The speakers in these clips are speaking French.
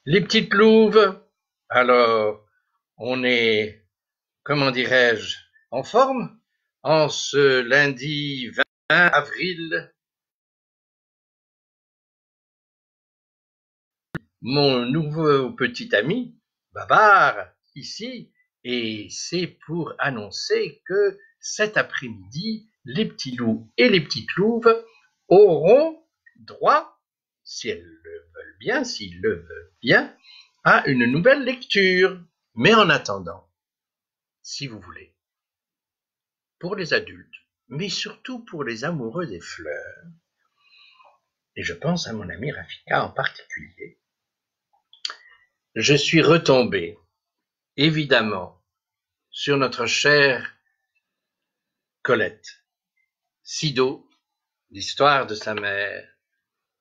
Les petites louves, alors on est, comment dirais-je, en forme en ce lundi 20 avril. Mon nouveau petit ami, Babar, ici, et c'est pour annoncer que cet après-midi, les petits loups et les petites louves auront droit, si elles le veulent bien, s'ils le veulent bien, à une nouvelle lecture. Mais en attendant, si vous voulez, pour les adultes, mais surtout pour les amoureux des fleurs, et je pense à mon ami Rafika en particulier, je suis retombé, évidemment, sur notre chère Colette, Sido, l'histoire de sa mère,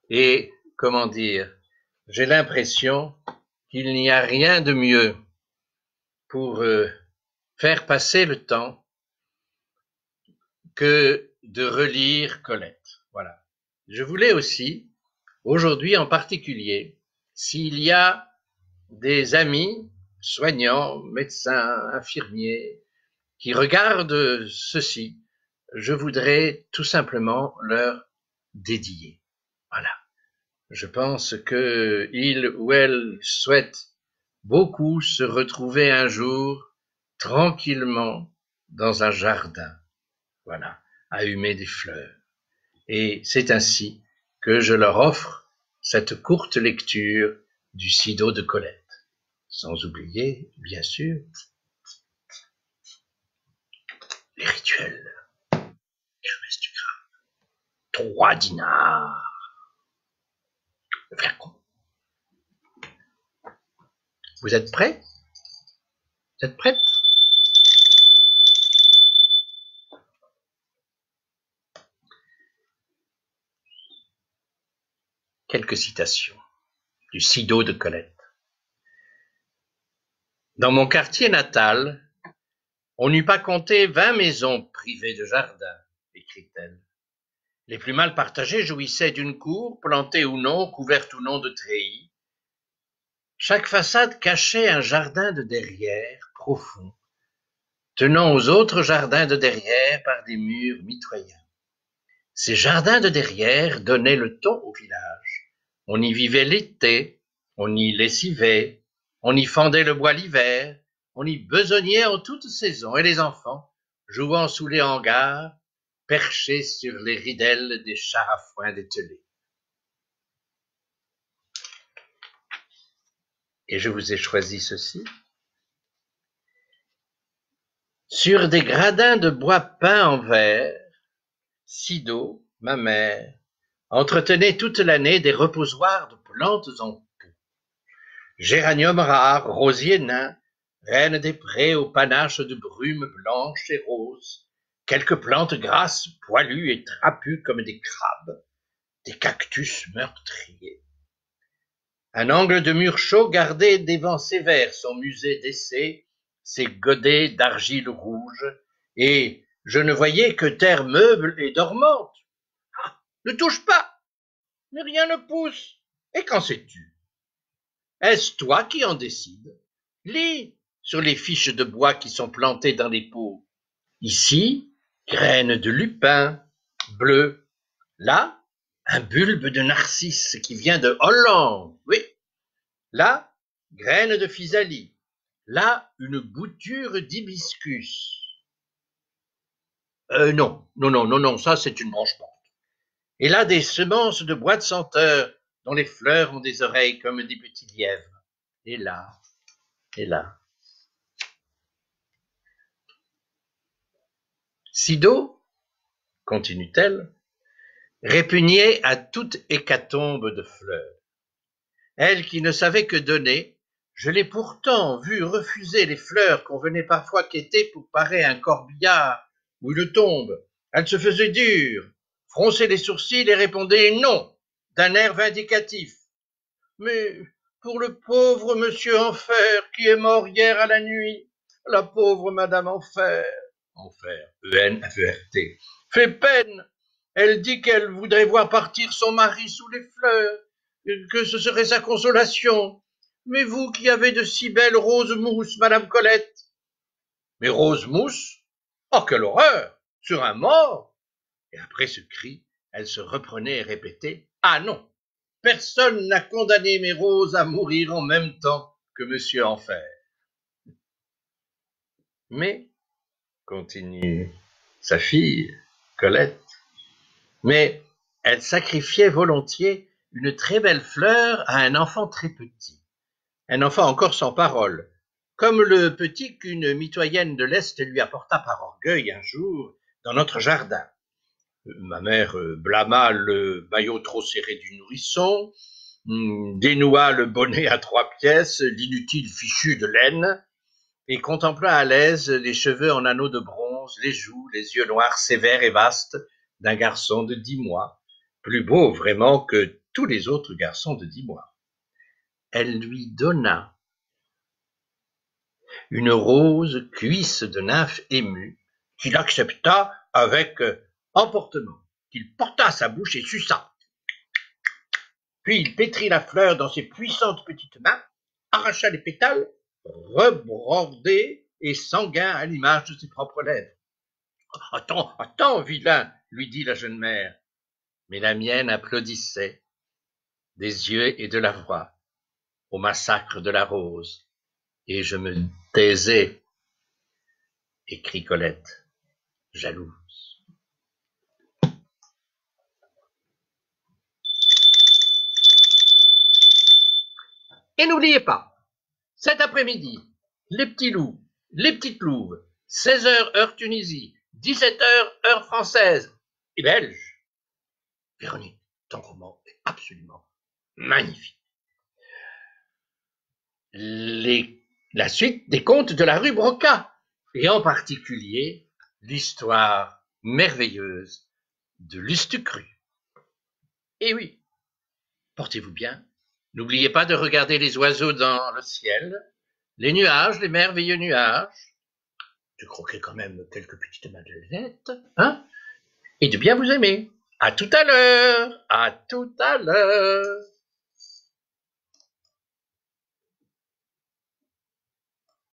et, comment dire, j'ai l'impression qu'il n'y a rien de mieux pour faire passer le temps que de relire Colette. Voilà. Je voulais aussi, aujourd'hui en particulier, s'il y a des amis, soignants, médecins, infirmiers, qui regardent ceci, je voudrais tout simplement leur dédier. Voilà. Je pense que il ou elle souhaite beaucoup se retrouver un jour tranquillement dans un jardin. Voilà. À humer des fleurs. Et c'est ainsi que je leur offre cette courte lecture du Sido de Colette. Sans oublier, bien sûr, les rituels. Kermesse du Graal. 3 dinars. Le flacon. Vous êtes prêts? Vous êtes prêtes? Quelques citations du Sido de Colette. Dans mon quartier natal, on n'eût pas compté 20 maisons privées de jardin, écrit-elle. Les plus mal partagées jouissaient d'une cour, plantée ou non, couverte ou non de treillis. Chaque façade cachait un jardin de derrière, profond, tenant aux autres jardins de derrière par des murs mitoyens. Ces jardins de derrière donnaient le ton au village. On y vivait l'été, on y lessivait, on y fendait le bois l'hiver, on y besognait en toute saison, et les enfants, jouant sous les hangars, perchés sur les ridelles des chars à foin dételés. Et je vous ai choisi ceci. Sur des gradins de bois peint en vert, Sido, ma mère, entretenait toute l'année des reposoirs de plantes en pot. Géranium rare, rosier nain, reine des prés au panache de brume blanche et rose, quelques plantes grasses, poilues et trapues comme des crabes, des cactus meurtriers. Un angle de mur chaud gardait des vents sévères son musée d'essai, ses godets d'argile rouge, et je ne voyais que terre meuble et dormante. Ah, ne touche pas, mais rien ne pousse. Et qu'en sais-tu? Est-ce toi qui en décides? Lis sur les fiches de bois qui sont plantées dans les pots. Ici, graines de lupin, bleu. Là, un bulbe de narcisse qui vient de Hollande. Oui. Là, graines de physalie. Là, une bouture d'hibiscus. Non, ça c'est une branche morte. Et là, des semences de bois de senteur dont les fleurs ont des oreilles comme des petits lièvres. Et là, et là. Sido, continue-t-elle, répugnait à toute hécatombe de fleurs. Elle qui ne savait que donner, je l'ai pourtant vue refuser les fleurs qu'on venait parfois quêter pour parer un corbillard ou une tombe. Elle se faisait dure, fronçait les sourcils et répondait non, d'un air vindicatif. Mais pour le pauvre monsieur Enfer qui est mort hier à la nuit, la pauvre madame Enfer, E-N-F-E-R-T, fait peine. Elle dit qu'elle voudrait voir partir son mari sous les fleurs, que ce serait sa consolation. Mais vous qui avez de si belles roses mousses, Madame Colette. Mais roses mousses? Oh, quelle horreur! Sur un mort! Et après ce cri, elle se reprenait et répétait: Ah non! Personne n'a condamné mes roses à mourir en même temps que Monsieur Enfer. Mais, continue sa fille, Colette, mais elle sacrifiait volontiers une très belle fleur à un enfant très petit, un enfant encore sans parole, comme le petit qu'une mitoyenne de l'Est lui apporta par orgueil un jour dans notre jardin. Ma mère blâma le maillot trop serré du nourrisson, dénoua le bonnet à 3 pièces, l'inutile fichu de laine, et contempla à l'aise les cheveux en anneaux de bronze, les joues, les yeux noirs sévères et vastes d'un garçon de 10 mois, plus beau vraiment que tous les autres garçons de 10 mois. Elle lui donna une rose cuisse de nymphe émue, qu'il accepta avec emportement, qu'il porta à sa bouche et suça. Puis il pétrit la fleur dans ses puissantes petites mains, arracha les pétales, rebordés et sanguins à l'image de ses propres lèvres. « Attends, attends, vilain !» lui dit la jeune mère. Mais la mienne applaudissait, des yeux et de la voix, au massacre de la rose, et je me taisais, écrit Colette, jalouse. Et n'oubliez pas, cet après-midi, les petits loups, les petites louves, 16h heure Tunisie, 17h heure française et belge. Véronique, ton roman est absolument magnifique. La suite des contes de la rue Broca, et en particulier l'histoire merveilleuse de Lustucru. Et oui, portez-vous bien. N'oubliez pas de regarder les oiseaux dans le ciel, les nuages, les merveilleux nuages. De croquer quand même quelques petites madelenettes, hein, et de bien vous aimer. À tout à l'heure. À tout à l'heure.